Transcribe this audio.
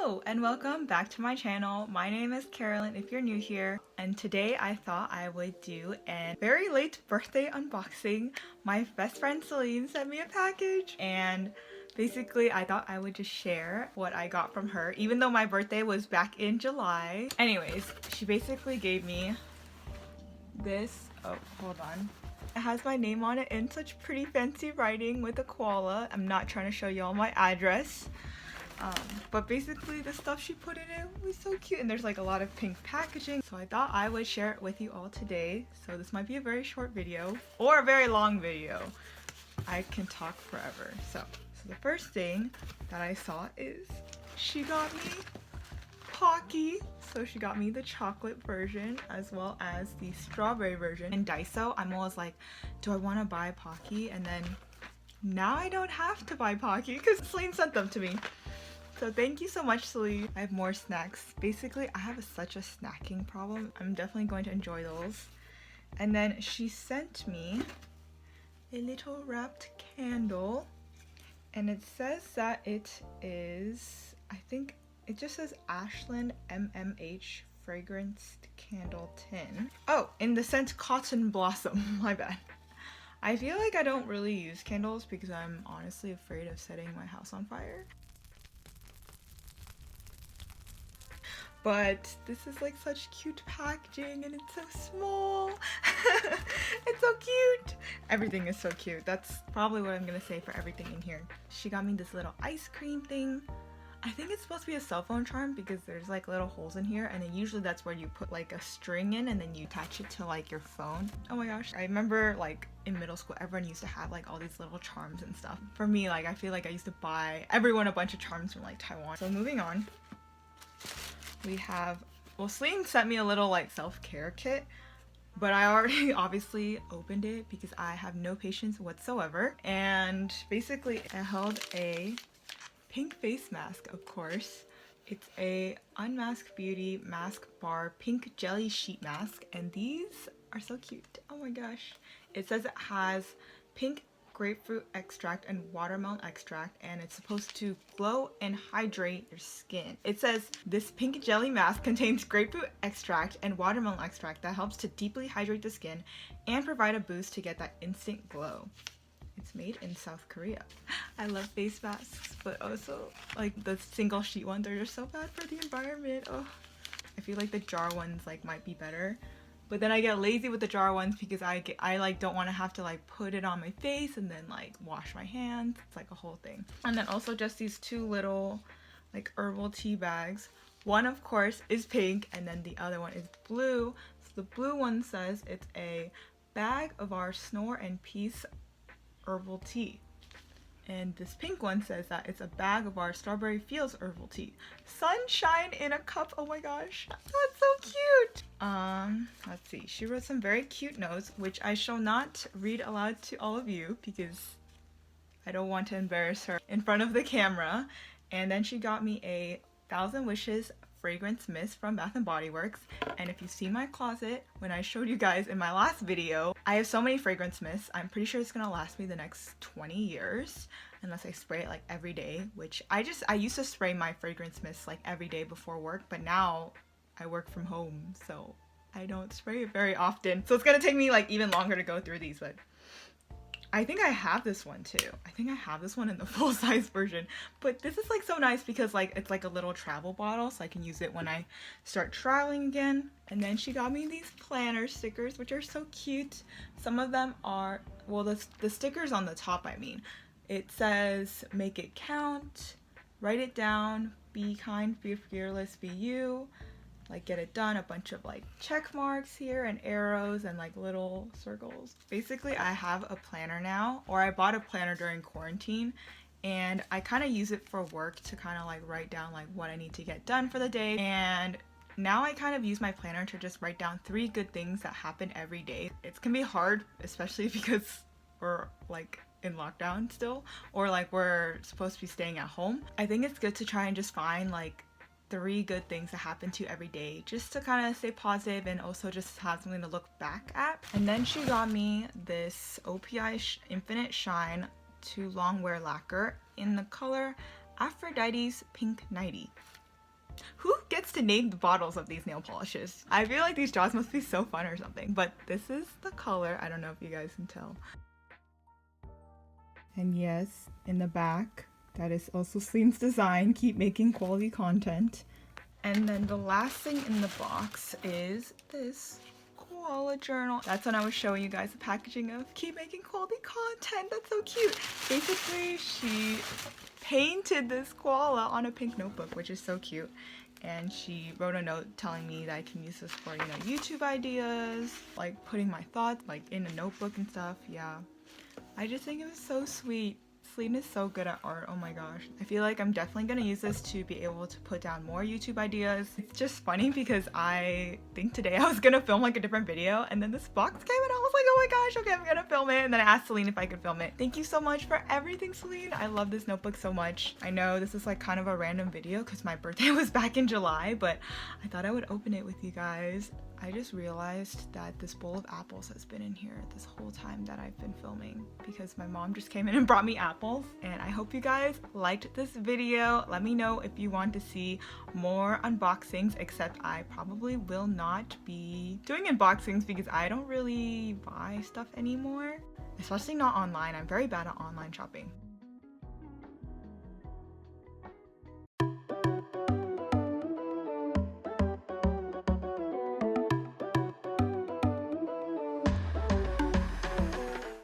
Hello and welcome back to my channel. My name is Carolyn if you're new here, and today I thought I would do a very late birthday unboxing. My best friend Celine sent me a package, and basically I thought I would just share what I got from her even though my birthday was back in July. Anyways, she basically gave me this. Oh, hold on. It has my name on it in such pretty fancy writing with a koala. I'm not trying to show you all my address. But basically the stuff she put in it was so cute, and there's like a lot of pink packaging, so I thought I would share it with you all today. So this might be a very short video or a very long video. I can talk forever. So the first thing that I saw is she got me Pocky. So she got me the chocolate version as well as the strawberry version. In Daiso, I'm always like, do I want to buy Pocky? And then now I don't have to buy Pocky because Celine sent them to me. So thank you so much, Celine. I have more snacks. Basically, I have such a snacking problem. I'm definitely going to enjoy those. And then she sent me a little wrapped candle. And it says that it is, I think it just says Ashland MMH fragranced candle tin. Oh, in the scent Cotton Blossom. My bad. I feel like I don't really use candles because I'm honestly afraid of setting my house on fire. But this is like such cute packaging and it's so small. It's so cute. Everything is so cute. That's probably what I'm gonna say for everything in here. She got me this little ice cream thing. I think it's supposed to be a cell phone charm because there's like little holes in here, and then usually that's where you put like a string in and then you attach it to like your phone. Oh my gosh. I remember like in middle school everyone used to have like all these little charms and stuff. For me, like I feel like I used to buy everyone a bunch of charms from like Taiwan. So moving on. We have, well, Celine sent me a little like self-care kit, but I already obviously opened it because I have no patience whatsoever. And basically it held a pink face mask, of course. It's a Unmasked Beauty mask bar pink jelly sheet mask, and these are so cute. Oh my gosh. It says it has pink grapefruit extract and watermelon extract, and it's supposed to glow and hydrate your skin. It says this pink jelly mask contains grapefruit extract and watermelon extract that helps to deeply hydrate the skin and provide a boost to get that instant glow. It's made in South Korea. I love face masks, but also like the single sheet ones are just so bad for the environment. Oh, I feel like the jar ones like might be better. But then I get lazy with the jar ones because I like don't want to have to like put it on my face and then like wash my hands. It's like a whole thing. And then also just these two little like herbal tea bags. One of course is pink and then the other one is blue. So the blue one says it's a bag of our Snore and Peace herbal tea. And this pink one says that it's a bag of our Strawberry Fields herbal tea. Sunshine in a cup. Oh my gosh, that's so cute. Let's see. She wrote some very cute notes, which I shall not read aloud to all of you because I don't want to embarrass her in front of the camera. And then she got me a 1000 Wishes fragrance mist from Bath & Body Works. And if you see my closet, when I showed you guys in my last video, I have so many fragrance mists. I'm pretty sure it's gonna last me the next 20 years unless I spray it like every day, which I used to spray my fragrance mist like every day before work, but now I work from home, so I don't spray it very often. So it's gonna take me like even longer to go through these, but I think I have this one too. I think I have this one in the full-size version. But this is like so nice because like it's like a little travel bottle, so I can use it when I start traveling again. And then she got me these planner stickers, which are so cute. Some of them are, well, the stickers on the top, I mean. It says, make it count, write it down, be kind, be fearless, be you. Like get it done, a bunch of like check marks here and arrows and like little circles. Basically I have a planner now, or I bought a planner during quarantine, and I kind of use it for work to kind of like write down like what I need to get done for the day. And now I kind of use my planner to just write down 3 good things that happen every day. It can be hard, especially because we're like in lockdown still, or like we're supposed to be staying at home. I think it's good to try and just find like 3 good things that happen to you every day just to kind of stay positive and also just have something to look back at. And then she got me this OPI Infinite Shine Too Long Wear Lacquer in the color Aphrodite's Pink Nighty. Who gets to name the bottles of these nail polishes? I feel like these jobs must be so fun or something, but this is the color. I don't know if you guys can tell. And yes, in the back, that is also Celine's design. Keep making quality content. And then the last thing in the box is this koala journal. That's when I was showing you guys the packaging of keep making quality content. That's so cute. Basically, she painted this koala on a pink notebook, which is so cute. And she wrote a note telling me that I can use this for, you know, YouTube ideas, like putting my thoughts like in a notebook and stuff. Yeah, I just think it was so sweet. Celine is so good at art, oh my gosh. I feel like I'm definitely gonna use this to be able to put down more YouTube ideas. It's just funny because I think today I was gonna film like a different video and then this box came and I was like, oh my gosh, okay, I'm gonna film it. And then I asked Celine if I could film it. Thank you so much for everything, Celine. I love this notebook so much. I know this is like kind of a random video because my birthday was back in July, but I thought I would open it with you guys. I just realized that this bowl of apples has been in here this whole time that I've been filming because my mom just came in and brought me apples. And I hope you guys liked this video. Let me know if you want to see more unboxings, except I probably will not be doing unboxings because I don't really buy stuff anymore, especially not online. I'm very bad at online shopping.